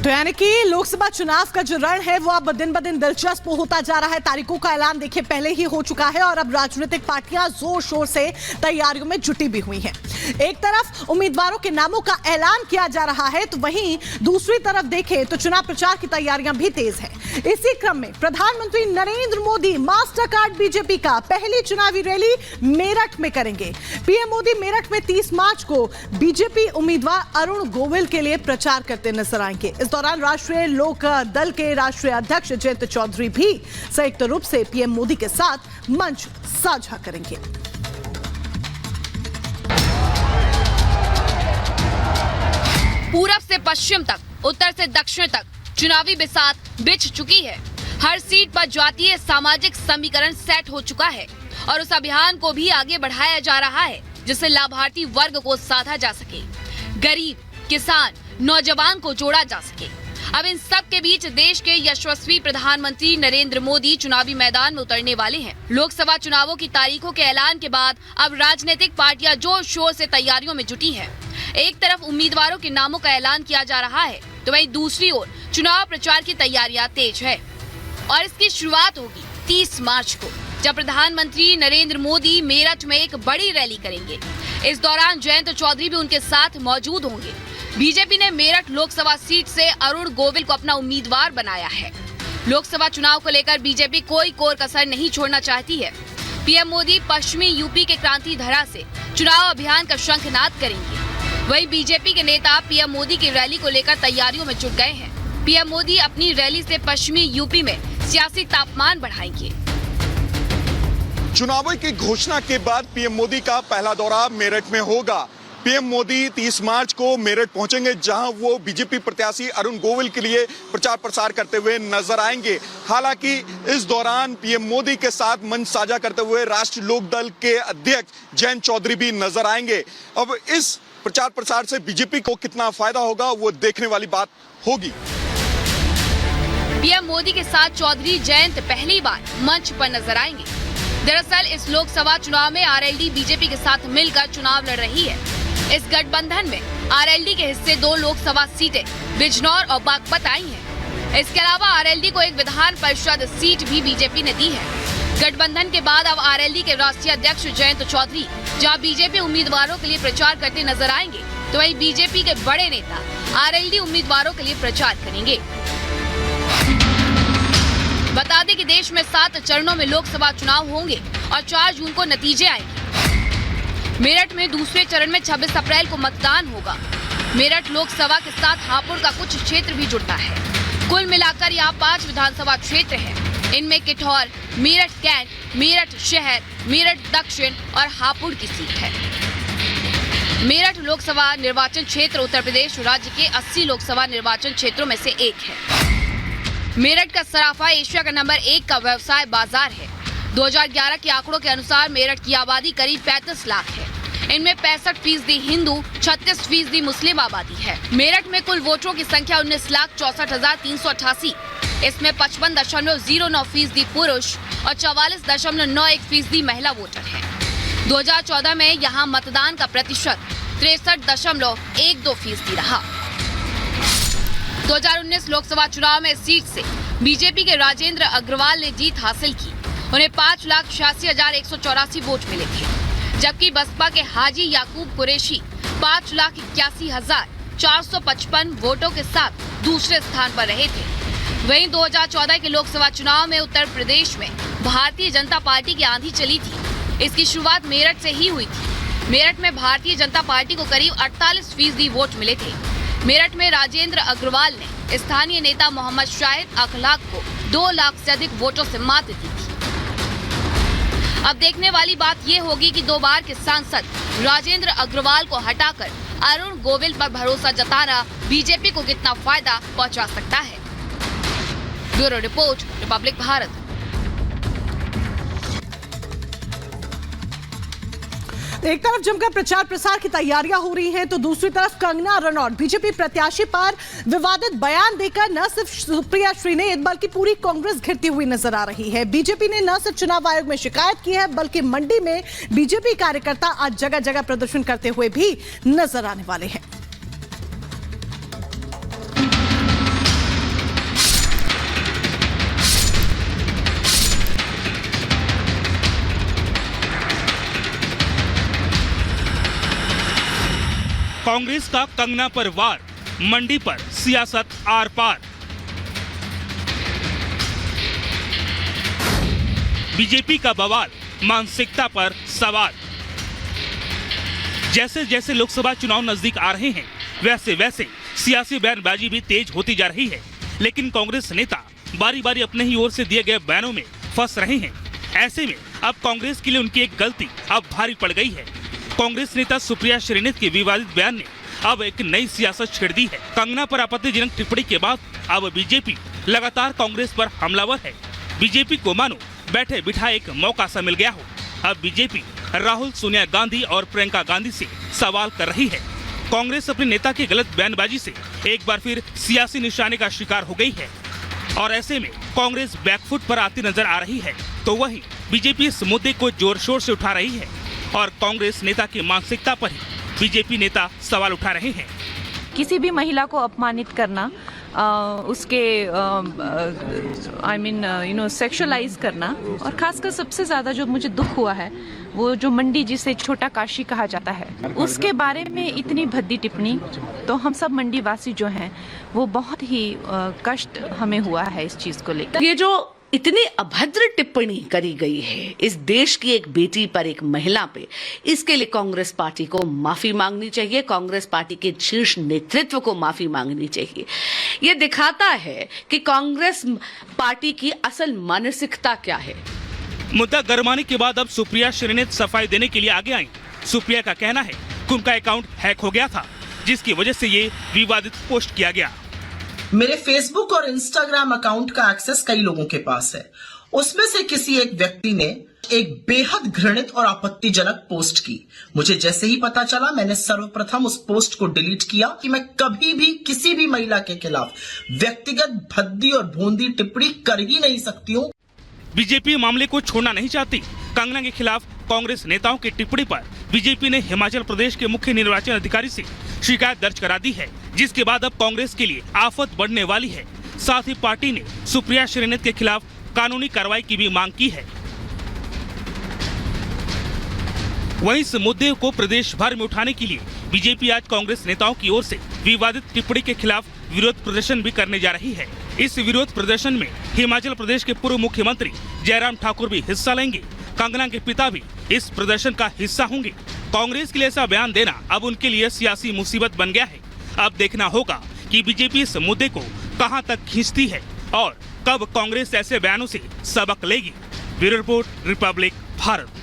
तो यानी कि लोकसभा चुनाव का जो रण है वो अब दिन ब दिन दिलचस्प होता जा रहा है। तारीखों का ऐलान देखिए पहले ही हो चुका है और अब राजनीतिक पार्टियां जोर शोर से तैयारियों में जुटी भी हुई हैं। एक तरफ उम्मीदवारों के नामों का ऐलान किया जा रहा है तो वहीं दूसरी तरफ देखें तो चुनाव प्रचार की तैयारियां भी तेज है। इसी क्रम में प्रधानमंत्री Narendra Modi master card BJP का पहली चुनावी रैली मेरठ में करेंगे। पीएम मोदी मेरठ में 30 मार्च को बीजेपी उम्मीदवार अरुण गोविल के लिए प्रचार करते नजर आएंगे। इस दौरान राष्ट्रीय लोक दल के राष्ट्रीय अध्यक्ष जयंत चौधरी भी संयुक्त रूप से पीएम मोदी के साथ मंच साझा करेंगे। पूरब से पश्चिम तक, उत्तर से दक्षिण तक चुनावी बिसात बिछ चुकी है। हर सीट पर जातीय सामाजिक समीकरण सेट हो चुका है और उस अभियान को भी आगे बढ़ाया जा रहा है जिससे लाभार्थी वर्ग को साधा जा सके, गरीब, किसान, नौजवान को जोड़ा जा सके। अब इन सब के बीच देश के यशस्वी प्रधानमंत्री नरेंद्र मोदी चुनावी मैदान में उतरने वाले हैं। लोकसभा चुनावों की तारीखों के ऐलान के बाद अब राजनीतिक पार्टियां जोर शोर से तैयारियों में जुटी हैं। एक तरफ उम्मीदवारों के नामों का ऐलान किया जा रहा है तो वहीं दूसरी ओर चुनाव प्रचार की तैयारियां तेज है और इसकी शुरुआत होगी 30 मार्च को, जब प्रधानमंत्री नरेंद्र मोदी मेरठ में एक बड़ी रैली करेंगे। इस दौरान जयंत चौधरी भी उनके साथ मौजूद होंगे। बीजेपी ने मेरठ लोकसभा सीट से अरुण गोविल को अपना उम्मीदवार बनाया है। लोकसभा चुनाव को लेकर बीजेपी कोई कोर कसर नहीं छोड़ना चाहती है। पीएम मोदी पश्चिमी यूपी के क्रांति धरा से चुनाव अभियान का शंखनाद करेंगे। वहीं बीजेपी के नेता पीएम मोदी की रैली को लेकर तैयारियों में जुट गए हैं। पीएम मोदी अपनी रैली से पश्चिमी यूपी में सियासी तापमान बढ़ाएंगे। चुनावों की घोषणा के बाद पीएम मोदी का पहला दौरा मेरठ में होगा। पीएम मोदी 30 मार्च को मेरठ पहुंचेंगे जहां वो बीजेपी प्रत्याशी अरुण गोविल के लिए प्रचार प्रसार करते हुए नजर आएंगे। हालांकि इस दौरान पीएम मोदी के साथ मंच साझा करते हुए राष्ट्रीय लोक दल के अध्यक्ष जयंत चौधरी भी नजर आएंगे। अब इस प्रचार प्रसार से बीजेपी को कितना फायदा होगा वो देखने वाली बात होगी। पीएम मोदी के साथ चौधरी जयंत पहली बार मंच पर नजर आएंगे। दरअसल इस लोकसभा चुनाव में आरएलडी बीजेपी के साथ मिलकर चुनाव लड़ रही है। इस गठबंधन में आरएलडी के हिस्से 2 लोकसभा सीटें बिजनौर और बागपत आई हैं। इसके अलावा आरएलडी को एक विधान परिषद सीट भी बीजेपी ने दी है। गठबंधन के बाद अब आरएलडी के राष्ट्रीय अध्यक्ष जयंत चौधरी जहां बीजेपी उम्मीदवारों के लिए प्रचार करते नजर आएंगे तो वहीं बीजेपी के बड़े नेता आरएलडी उम्मीदवारों के लिए प्रचार करेंगे। बता दें कि देश में 7 चरणों में लोकसभा चुनाव होंगे और 4 जून को नतीजे आएंगे। मेरठ में दूसरे चरण में 26 अप्रैल को मतदान होगा। मेरठ लोकसभा के साथ हापुड़ का कुछ क्षेत्र भी जुड़ता है। कुल मिलाकर यहाँ 5 विधानसभा क्षेत्र हैं। इनमें किठौर, मेरठ कैंट, मेरठ शहर, मेरठ दक्षिण और हापुड़ की सीट है। मेरठ लोकसभा निर्वाचन क्षेत्र उत्तर प्रदेश राज्य के 80 लोकसभा निर्वाचन क्षेत्रों में से एक है। मेरठ का सराफा एशिया का नंबर 1 का व्यवसाय बाजार है। 2011 के आंकड़ों के अनुसार मेरठ की आबादी करीब 35 लाख है। इनमें 65% हिंदू, 36% मुस्लिम आबादी है। मेरठ में कुल वोटरों की संख्या 19,64,388। इसमें 55.09% पुरुष और 44.91% महिला वोटर हैं। 2014 में यहाँ मतदान का प्रतिशत 63.12% रहा। 2019 लोकसभा चुनाव में इस सीट से बीजेपी के राजेंद्र अग्रवाल ने जीत हासिल की। उन्हें 5,86,184 वोट मिले थे, जबकि बसपा के हाजी याकूब कुरैशी 5,81,455 वोटों के साथ दूसरे स्थान पर रहे थे। वहीं 2014 के लोकसभा चुनाव में उत्तर प्रदेश में भारतीय जनता पार्टी की आंधी चली थी। इसकी शुरुआत मेरठ से ही हुई थी। मेरठ में भारतीय जनता पार्टी को करीब 48% वोट मिले थे। मेरठ में राजेंद्र अग्रवाल ने स्थानीय नेता मोहम्मद शाहिद अखलाक को 2 लाख से अधिक वोटों से मात दी थी। अब देखने वाली बात ये होगी कि 2 बार के सांसद राजेंद्र अग्रवाल को हटाकर अरुण गोविल पर भरोसा जताना बीजेपी को कितना फायदा पहुंचा सकता है। Bureau report, Republic Bharat. एक तरफ जमकर प्रचार प्रसार की तैयारियां हो रही हैं तो दूसरी तरफ कंगना रनौत बीजेपी प्रत्याशी पर विवादित बयान देकर न सिर्फ सुप्रिया श्रीनेत बल्कि पूरी कांग्रेस घिरती हुई नजर आ रही है। बीजेपी ने न सिर्फ चुनाव आयोग में शिकायत की है बल्कि मंडी में बीजेपी कार्यकर्ता आज जगह जगह प्रदर्शन करते हुए भी नजर आने वाले हैं। कांग्रेस का कंगना पर वार, मंडी पर सियासत आर पार। बीजेपी का बवाल, मानसिकता पर सवाल। जैसे जैसे लोकसभा चुनाव नजदीक आ रहे हैं, वैसे वैसे सियासी बयानबाजी भी तेज होती जा रही है। लेकिन कांग्रेस नेता बारी बारी अपने ही ओर से दिए गए बयानों में फंस रहे हैं। ऐसे में अब कांग्रेस के लिए उनकी एक गलती अब भारी पड़ गई है। कांग्रेस नेता सुप्रिया श्रीनेत के विवादित बयान ने अब एक नई सियासत छेड़ दी है। कंगना पर आपत्तिजनक टिप्पणी के बाद अब बीजेपी लगातार कांग्रेस पर हमलावर है। बीजेपी को मानो बैठे बिठाए एक मौका सा मिल गया हो। अब बीजेपी राहुल, सोनिया गांधी और प्रियंका गांधी से सवाल कर रही है। कांग्रेस अपने नेता की गलत बयानबाजी से एक बार फिर सियासी निशाने का शिकार हो गई है और ऐसे में कांग्रेस बैकफुट पर आती नजर आ रही है। तो वहीं बीजेपी इस मुद्दे को जोर शोर से उठा रही है और कांग्रेस नेता की मानसिकता पर ही बीजेपी नेता सवाल उठा रहे हैं। किसी भी महिला को अपमानित करना, उसके सेक्सुअलाइज करना, और खासकर सबसे ज्यादा जो मुझे दुख हुआ है वो जो मंडी जिसे छोटा काशी कहा जाता है, उसके बारे में इतनी भद्दी टिप्पणी, तो हम सब मंडी वासी जो हैं वो बहुत ही कष्ट हमें हुआ है इस चीज को लेकर। ये जो इतनी अभद्र टिप्पणी करी गई है इस देश की एक बेटी पर, एक महिला पे, इसके लिए कांग्रेस पार्टी को माफी मांगनी चाहिए। कांग्रेस पार्टी के शीर्ष नेतृत्व को माफी मांगनी चाहिए। ये दिखाता है कि कांग्रेस पार्टी की असल मानसिकता क्या है। मुद्दा गरमाने के बाद अब सुप्रिया श्रीनेत सफाई देने के लिए आगे आई। सुप्रिया का कहना है कि उनका अकाउंट हैक हो गया था, जिसकी वजह से ये विवादित पोस्ट किया गया। मेरे फेसबुक और इंस्टाग्राम अकाउंट का एक्सेस कई लोगों के पास है। उसमें से किसी एक व्यक्ति ने एक बेहद घृणित और आपत्तिजनक पोस्ट की। मुझे जैसे ही पता चला, मैंने सर्वप्रथम उस पोस्ट को डिलीट किया कि मैं कभी भी किसी भी महिला के खिलाफ व्यक्तिगत भद्दी और भोंदी टिप्पणी कर ही नहीं सकती हूँ। बीजेपी मामले को छोड़ना नहीं चाहती। कंगना के खिलाफ कांग्रेस नेताओं की टिप्पणी पर बीजेपी ने हिमाचल प्रदेश के मुख्य निर्वाचन अधिकारी से शिकायत दर्ज करा दी है, जिसके बाद अब कांग्रेस के लिए आफत बढ़ने वाली है। साथ ही पार्टी ने सुप्रिया श्रीनेत के खिलाफ कानूनी कार्रवाई की भी मांग की है। वहीं इस मुद्दे को प्रदेश भर में उठाने के लिए बीजेपी आज कांग्रेस नेताओं की ओर से विवादित टिप्पणी के खिलाफ विरोध प्रदर्शन भी करने जा रही है। इस विरोध प्रदर्शन में हिमाचल प्रदेश के पूर्व मुख्यमंत्री जयराम ठाकुर भी हिस्सा लेंगे। कंगना के पिता भी इस प्रदर्शन का हिस्सा होंगे। कांग्रेस के लिए ऐसा बयान देना अब उनके लिए सियासी मुसीबत बन गया है। अब देखना होगा कि बीजेपी इस मुद्दे को कहां तक खींचती है और कब कांग्रेस ऐसे बयानों से सबक लेगी। Bureau report, Republic Bharat.